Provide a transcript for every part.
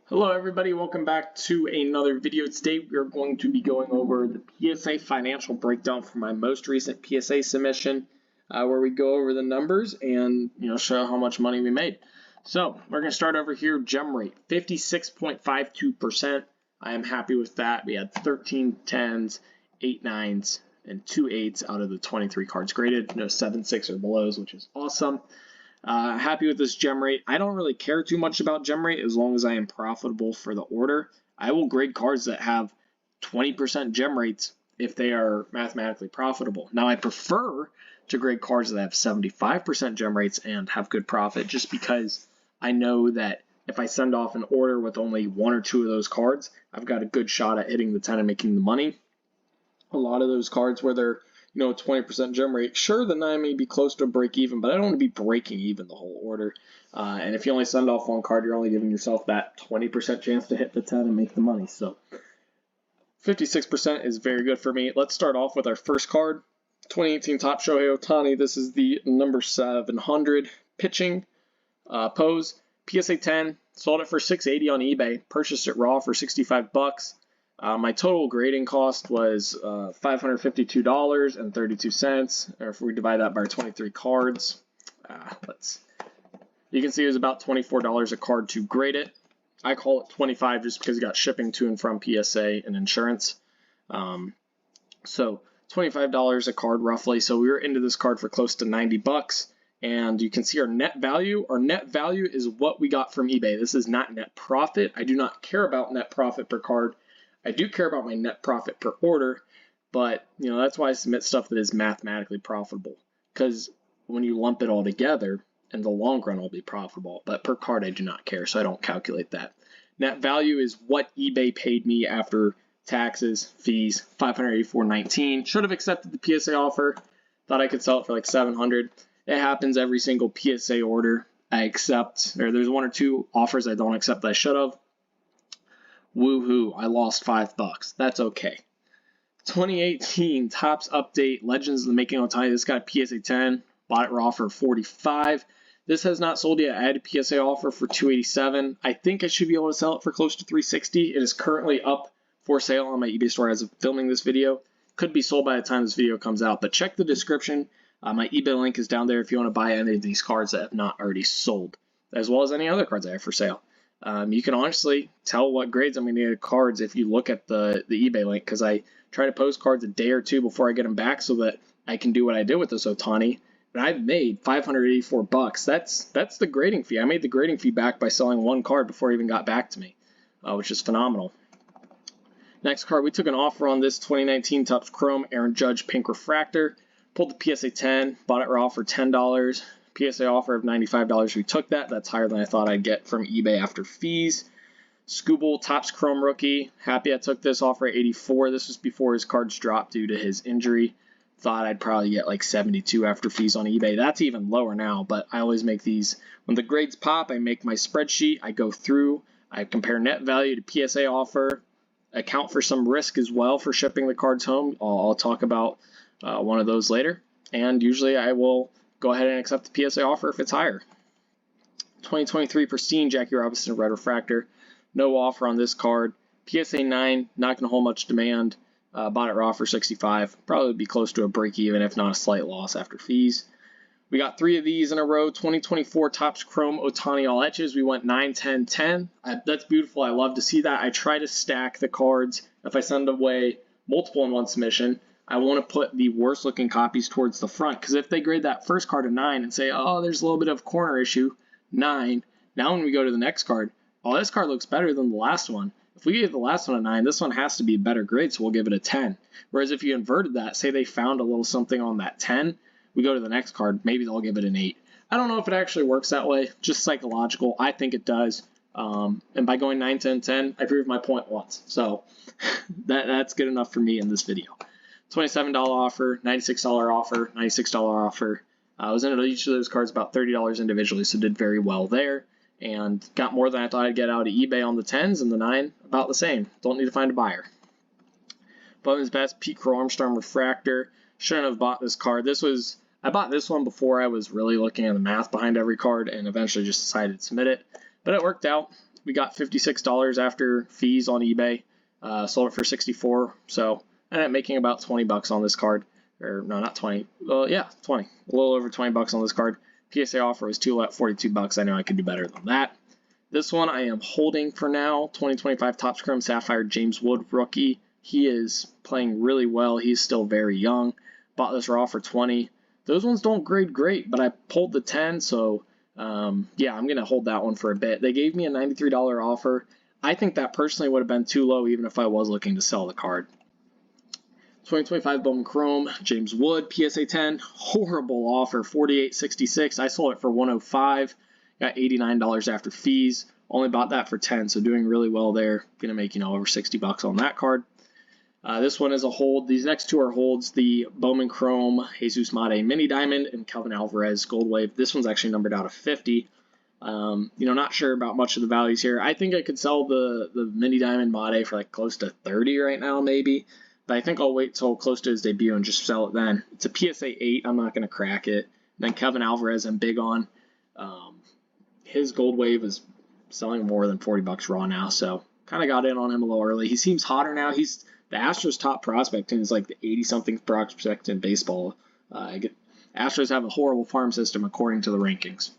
Hello everybody, welcome back to another video. Today we are going to be going over the PSA financial breakdown for my most recent PSA submission, where we go over the numbers and show how much money we made. So we're going to start over here. Gem rate 56.52%. I am happy with that. We had 13 10s, 8 9s, and 2 8s out of the 23 cards graded. No 7 6 or belows, which is awesome. Happy with this gem rate. I don't really care too much about gem rate as long as I am profitable for the order. I will grade cards that have 20% gem rates if they are mathematically profitable. Now, I prefer to grade cards that have 75% gem rates and have good profit, just because I know that if I send off an order with only 1 or 2 of those cards, I've got a good shot at hitting the 10 and making the money. A lot of those cards where they're 20% gem rate. Sure, the 9 may be close to a break even, but I don't want to be breaking even the whole order. And if you only send off one card, you're only giving yourself that 20% chance to hit the 10 and make the money. So 56% is very good for me. Let's start off with our first card, 2018 Topps Shohei Ohtani. This is the number 700 pitching pose. PSA 10, sold it for $680 on eBay, purchased it raw for $65. My total grading cost was $552.32, or if we divide that by 23 cards, you can see it was about $24 a card to grade it. I call it 25 just because you got shipping to and from PSA and insurance. So $25 a card roughly. So we were into this card for close to $90, and you can see our net value. Our net value is what we got from eBay. This is not net profit. I do not care about net profit per card. I do care about my net profit per order, but that's why I submit stuff that is mathematically profitable, because when you lump it all together, in the long run I'll be profitable, but per card I do not care, so I don't calculate that. Net value is what eBay paid me after taxes, fees, $584.19. Should have accepted the PSA offer. Thought I could sell it for like $700. It happens every single PSA order I accept, or there's 1 or 2 offers I don't accept that I should have. Woohoo, I lost $5. That's okay. 2018 Topps Update Legends of the Making Ohtani. This got a PSA 10. Bought it raw for $45. This has not sold yet. I had a PSA offer for $287. I think I should be able to sell it for close to $360. It is currently up for sale on my eBay store as of filming this video. Could be sold by the time this video comes out, but check the description. My eBay link is down there if you want to buy any of these cards that have not already sold, as well as any other cards I have for sale. You can honestly tell what grades I'm going to get cards if you look at the eBay link, because I try to post cards a day or 2 before I get them back so that I can do what I did with this Ohtani. And I've made $584. That's the grading fee. I made the grading fee back by selling 1 card before it even got back to me, which is phenomenal. Next card, we took an offer on this 2019 Topps Chrome Aaron Judge Pink Refractor. Pulled the PSA 10, bought it raw for $10. PSA offer of $95, we took that. That's higher than I thought I'd get from eBay after fees. Scooble Topps Chrome Rookie, happy I took this offer at $84. This was before his cards dropped due to his injury. Thought I'd probably get like $72 after fees on eBay. That's even lower now, but I always make these. When the grades pop, I make my spreadsheet. I go through, I compare net value to PSA offer, account for some risk as well for shipping the cards home. I'll talk about one of those later. And usually I will go ahead and accept the PSA offer if it's higher. 2023 Pristine Jackie Robinson Red Refractor. No offer on this card. PSA 9, not going to hold much demand. Bought it raw for $65. Probably be close to a break even, if not a slight loss after fees. We got 3 of these in a row. 2024 Topps Chrome Ohtani All Etches. We went 9, 10, 10. That's beautiful. I love to see that. I try to stack the cards. If I send away multiple in one submission, I want to put the worst looking copies towards the front, because if they grade that first card a 9 and say, oh, there's a little bit of corner issue, 9. Now when we go to the next card, oh, this card looks better than the last one. If we gave the last one a 9, this one has to be a better grade, so we'll give it a 10. Whereas if you inverted that, say they found a little something on that 10, we go to the next card, maybe they'll give it an 8. I don't know if it actually works that way, just psychological. I think it does. And by going 9, 10, 10, I proved my point once. So that's good enough for me in this video. $27 offer, $96 offer, $96 offer. I was into each of those cards about $30 individually, so did very well there. And got more than I thought I'd get out of eBay on the 10s, and the 9 about the same. Don't need to find a buyer. Bowman's Best Pete Crow Armstrong Refractor. Shouldn't have bought this card. I bought this one before I was really looking at the math behind every card, and eventually just decided to submit it. But it worked out. we got $56 after fees on eBay. Sold it for 64, so I ended up making about 20 bucks on this card. Or no, not 20. Well, yeah, 20. A little over 20 bucks on this card. PSA offer was too low at 42 bucks. I know I could do better than that. This one I am holding for now. 2025 Topps Chrome Sapphire James Wood rookie. He is playing really well. He's still very young. Bought this raw for 20. Those ones don't grade great, but I pulled the 10, so yeah, I'm going to hold that one for a bit. They gave me a $93 offer. I think that personally would have been too low even if I was looking to sell the card. 2025 Bowman Chrome, James Wood, PSA 10, horrible offer, $48.66. I sold it for $105, got $89 after fees. Only bought that for 10, so doing really well there. Gonna make, over 60 bucks on that card. This one is a hold. These next two are holds. The Bowman Chrome, Jesus Mate Mini Diamond, and Kelvin Alvarez Gold Wave. This one's actually numbered out of 50. Not sure about much of the values here. I think I could sell the Mini Diamond Mate for like close to 30 right now, maybe. But I think I'll wait till close to his debut and just sell it then. It's a PSA 8. I'm not going to crack it. And then Kevin Alvarez, I'm big on. His Gold Wave is selling more than 40 bucks raw now, so kind of got in on him a little early. He seems hotter now. He's the Astros' top prospect and is like the 80-something prospect in baseball. Astros have a horrible farm system according to the rankings.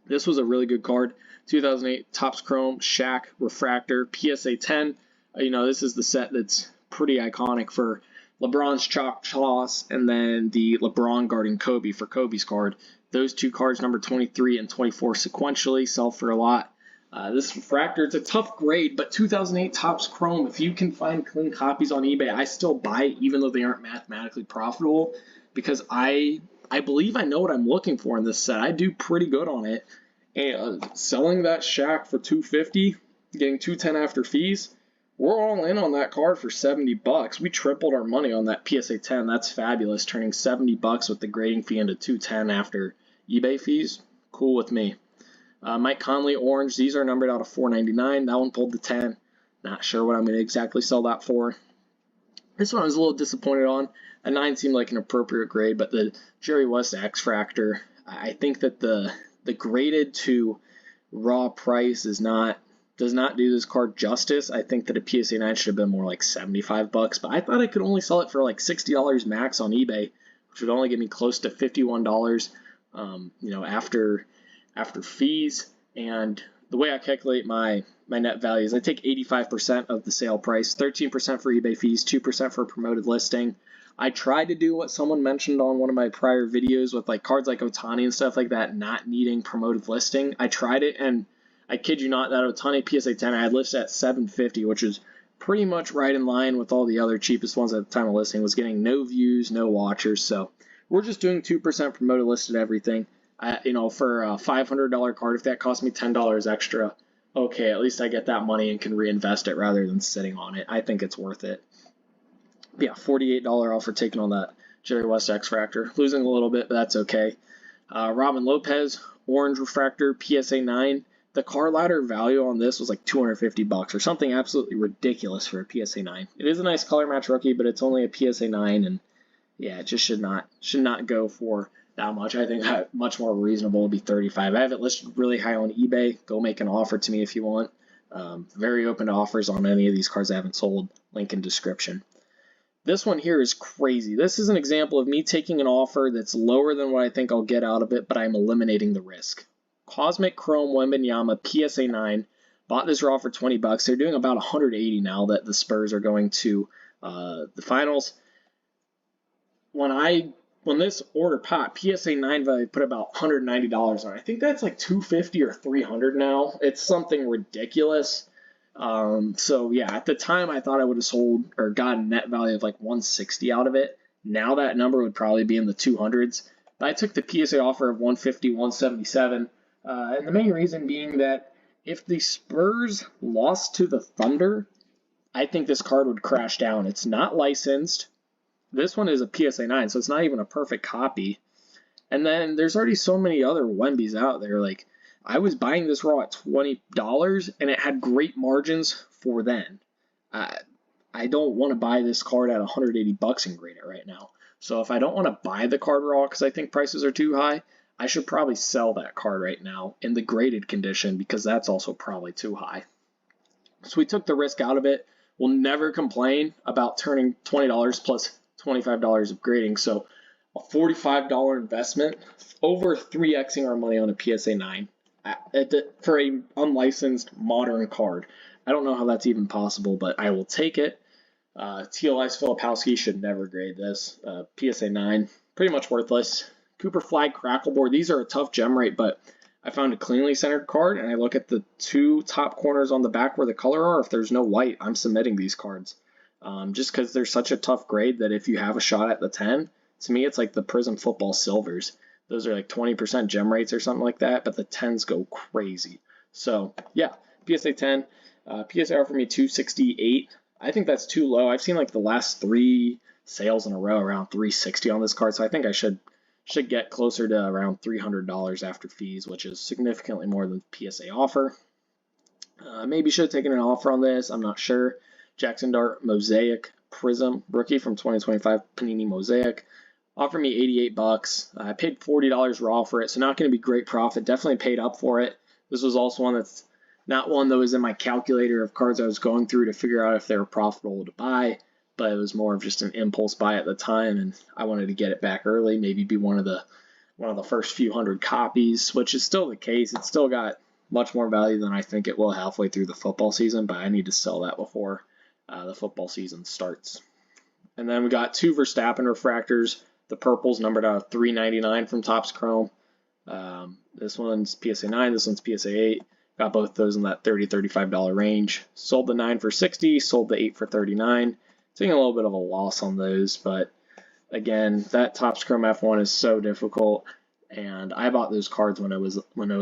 This was a really good card. 2008 Topps Chrome Shaq Refractor PSA 10. This is the set that's pretty iconic for LeBron's chalk toss and then the LeBron guarding Kobe for Kobe's card. Those two cards, number 23 and 24 sequentially, sell for a lot. This refractor, it's a tough grade, but 2008 Topps Chrome, if you can find clean copies on eBay, I still buy it even though they aren't mathematically profitable because I believe I know what I'm looking for in this set. I do pretty good on it. And selling that Shaq for $250, getting $210 after fees, we're all in on that card for 70 bucks. We tripled our money on that PSA 10. That's fabulous. Turning 70 bucks with the grading fee into $210 after eBay fees. Cool with me. Mike Conley Orange. These are numbered out of $4.99. That one pulled the 10. Not sure what I'm going to exactly sell that for. This one I was a little disappointed on. A 9 seemed like an appropriate grade, but the Jerry West X Fractor, I think that the graded to raw price does not do this card justice. I think that a PSA 9 should have been more like 75 bucks, but I thought I could only sell it for like $60 max on eBay, which would only give me close to $51, after fees. And the way I calculate my net value is I take 85% of the sale price, 13% for eBay fees, 2% for promoted listing. I tried to do what someone mentioned on one of my prior videos with like cards like Ohtani and stuff like that, not needing promoted listing. I tried it, and I kid you not, that Ohtani PSA 10 I had listed at $750, which is pretty much right in line with all the other cheapest ones at the time of listing. Was getting no views, no watchers. So we're just doing 2% promoted listed everything. For a $500 card, if that cost me $10 extra, okay, at least I get that money and can reinvest it rather than sitting on it. I think it's worth it. Yeah, $48 offer taken on that Jerry West X Fractor. Losing a little bit, but that's okay. Robin Lopez, Orange Refractor, PSA 9. The card ladder value on this was like 250 bucks or something absolutely ridiculous for a PSA 9. It is a nice color match rookie, but it's only a PSA 9, and yeah, it just should not go for that much. I think much more reasonable would be 35. I have it listed really high on eBay. Go make an offer to me if you want. Very open to offers on any of these cards I haven't sold. Link in description. This one here is crazy. This is an example of me taking an offer that's lower than what I think I'll get out of it, but I'm eliminating the risk. Cosmic Chrome Wembanyama PSA 9. Bought this raw for 20 bucks. They're doing about 180 now that the Spurs are going to the finals. When this order popped, PSA 9 value put about $190 on it. I think that's like $250 or $300 now. It's something ridiculous. So yeah, at the time I thought I would have sold or gotten net value of like 160 out of it. Now that number would probably be in the 200s. But I took the PSA offer of 150, 177. And the main reason being that if the Spurs lost to the Thunder, I think this card would crash down. It's not licensed. This one is a PSA 9, so it's not even a perfect copy. And then there's already so many other Wembys out there. Like, I was buying this raw at $20, and it had great margins for then. I don't want to buy this card at 180 bucks and grade it right now. So if I don't want to buy the card raw because I think prices are too high, I should probably sell that card right now in the graded condition because that's also probably too high. So we took the risk out of it. We'll never complain about turning $20 plus $25 of grading. So a $45 investment, over 3xing our money on a PSA 9 for a unlicensed modern card. I don't know how that's even possible, but I will take it. TLI's Filipowski should never grade this. PSA 9, pretty much worthless. Cooper Flag Crackle Board, these are a tough gem rate, but I found a cleanly centered card, and I look at the two top corners on the back where the color are. If there's no white, I'm submitting these cards. Just because they're such a tough grade that if you have a shot at the 10, to me it's like the Prism Football Silvers. Those are like 20% gem rates or something like that, but the 10s go crazy. So yeah, PSA 10. PSA offered me 268. I think that's too low. I've seen like the last 3 sales in a row around 360 on this card, so I think I should get closer to around $300 after fees, which is significantly more than PSA offer. Maybe should have taken an offer on this. I'm not sure. Jackson Dart Mosaic Prism rookie from 2025 Panini Mosaic. Offered me 88 bucks. I paid $40 raw for it, so not going to be great profit. Definitely paid up for it. This was also one that's not one that was in my calculator of cards I was going through to figure out if they were profitable to buy, but it was more of just an impulse buy at the time, and I wanted to get it back early, maybe be one of the first few hundred copies, which is still the case. It's still got much more value than I think it will halfway through the football season, but I need to sell that before the football season starts. And then we got 2 Verstappen refractors. The purple's numbered out of $3.99 from Topps Chrome. This one's PSA 9, this one's PSA 8. Got both those in that $30, $35 range. Sold the 9 for $60, sold the 8 for $39. Taking a little bit of a loss on those, but again, that Topps Chrome F1 is so difficult, and I bought those cards when it was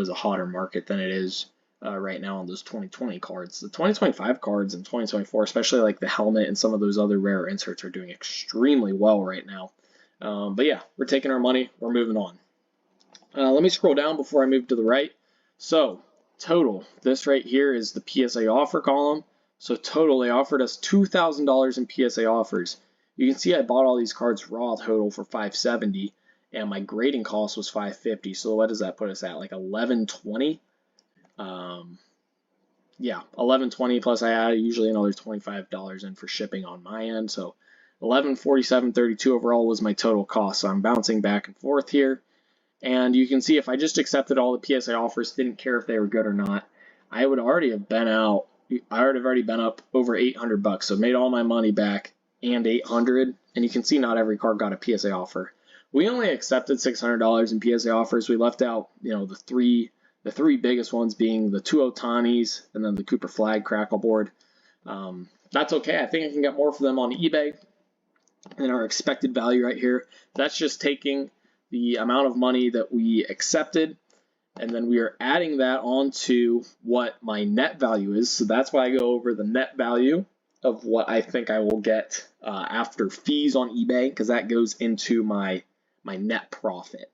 a hotter market than it is right now on those 2020 cards. The 2025 cards and 2024, especially like the helmet and some of those other rare inserts, are doing extremely well right now. But yeah, we're taking our money, we're moving on. Let me scroll down before I move to the right. So total, this right here is the PSA offer column. So total, they offered us $2,000 in PSA offers. You can see I bought all these cards raw total for $570, and my grading cost was $550. So what does that put us at? Like $1120? Yeah, $1120 plus I add usually another $25 in for shipping on my end. So $1147.32 overall was my total cost. So I'm bouncing back and forth here. And you can see if I just accepted all the PSA offers, didn't care if they were good or not, I would already have been out. I would have already been up over 800 bucks. So made all my money back and 800. And you can see not every card got a PSA offer. We only accepted $600 in PSA offers. We left out, the three biggest ones being the 2 Otanis and then the Cooper Flag Crackle Board. That's okay. I think I can get more for them on eBay. And our expected value right here, that's just taking the amount of money that we accepted, and then we are adding that onto what my net value is. So that's why I go over the net value of what I think I will get after fees on eBay, because that goes into my net profit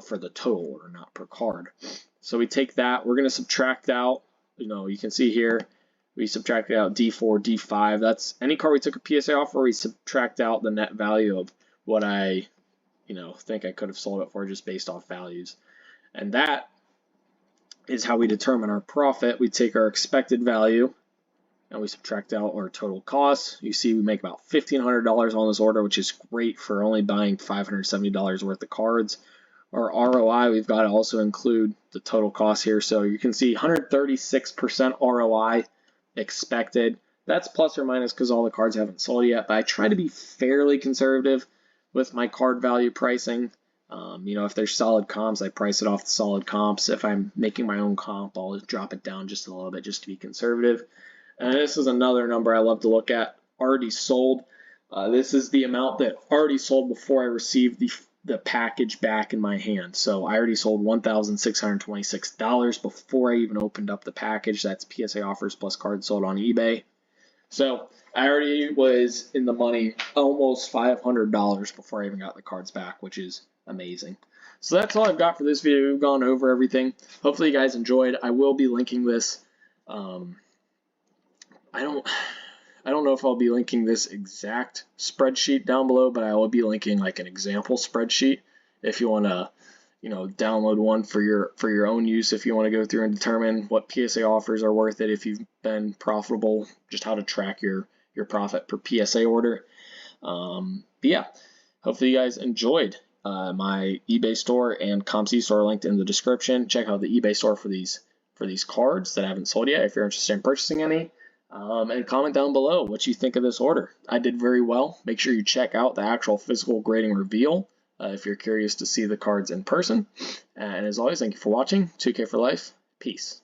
for the total order, not per card. So we take that, we're going to subtract out, you can see here, we subtracted out D4, D5. That's any card we took a PSA offer, we subtract out the net value of what I think I could have sold it for just based off values. And that is how we determine our profit. We take our expected value and we subtract out our total costs. You see we make about $1,500 on this order, which is great for only buying $570 worth of cards. Our ROI, we've got to also include the total cost here. So you can see 136% ROI expected. That's plus or minus because all the cards haven't sold yet, but I try to be fairly conservative with my card value pricing. If there's solid comps, I price it off the solid comps. If I'm making my own comp, I'll drop it down just a little bit just to be conservative. And this is another number I love to look at, already sold. This is the amount that already sold before I received the package back in my hand. So I already sold $1,626 before I even opened up the package. That's PSA offers plus cards sold on eBay. So I already was in the money almost $500 before I even got the cards back, which is amazing. So that's all I've got for this video. We've gone over everything. Hopefully you guys enjoyed. I will be linking this. I don't know if I'll be linking this exact spreadsheet down below, but I will be linking like an example spreadsheet if you want to, download one for your own use if you want to go through and determine what PSA offers are worth it, if you've been profitable, just how to track your profit per PSA order. But yeah, hopefully you guys enjoyed my eBay store and ComC store linked in the description. Check out the eBay store for these cards that I haven't sold yet if you're interested in purchasing any. And comment down below what you think of this order. I did very well. Make sure you check out the actual physical grading reveal if you're curious to see the cards in person. And as always, thank you for watching. 2K for life. Peace.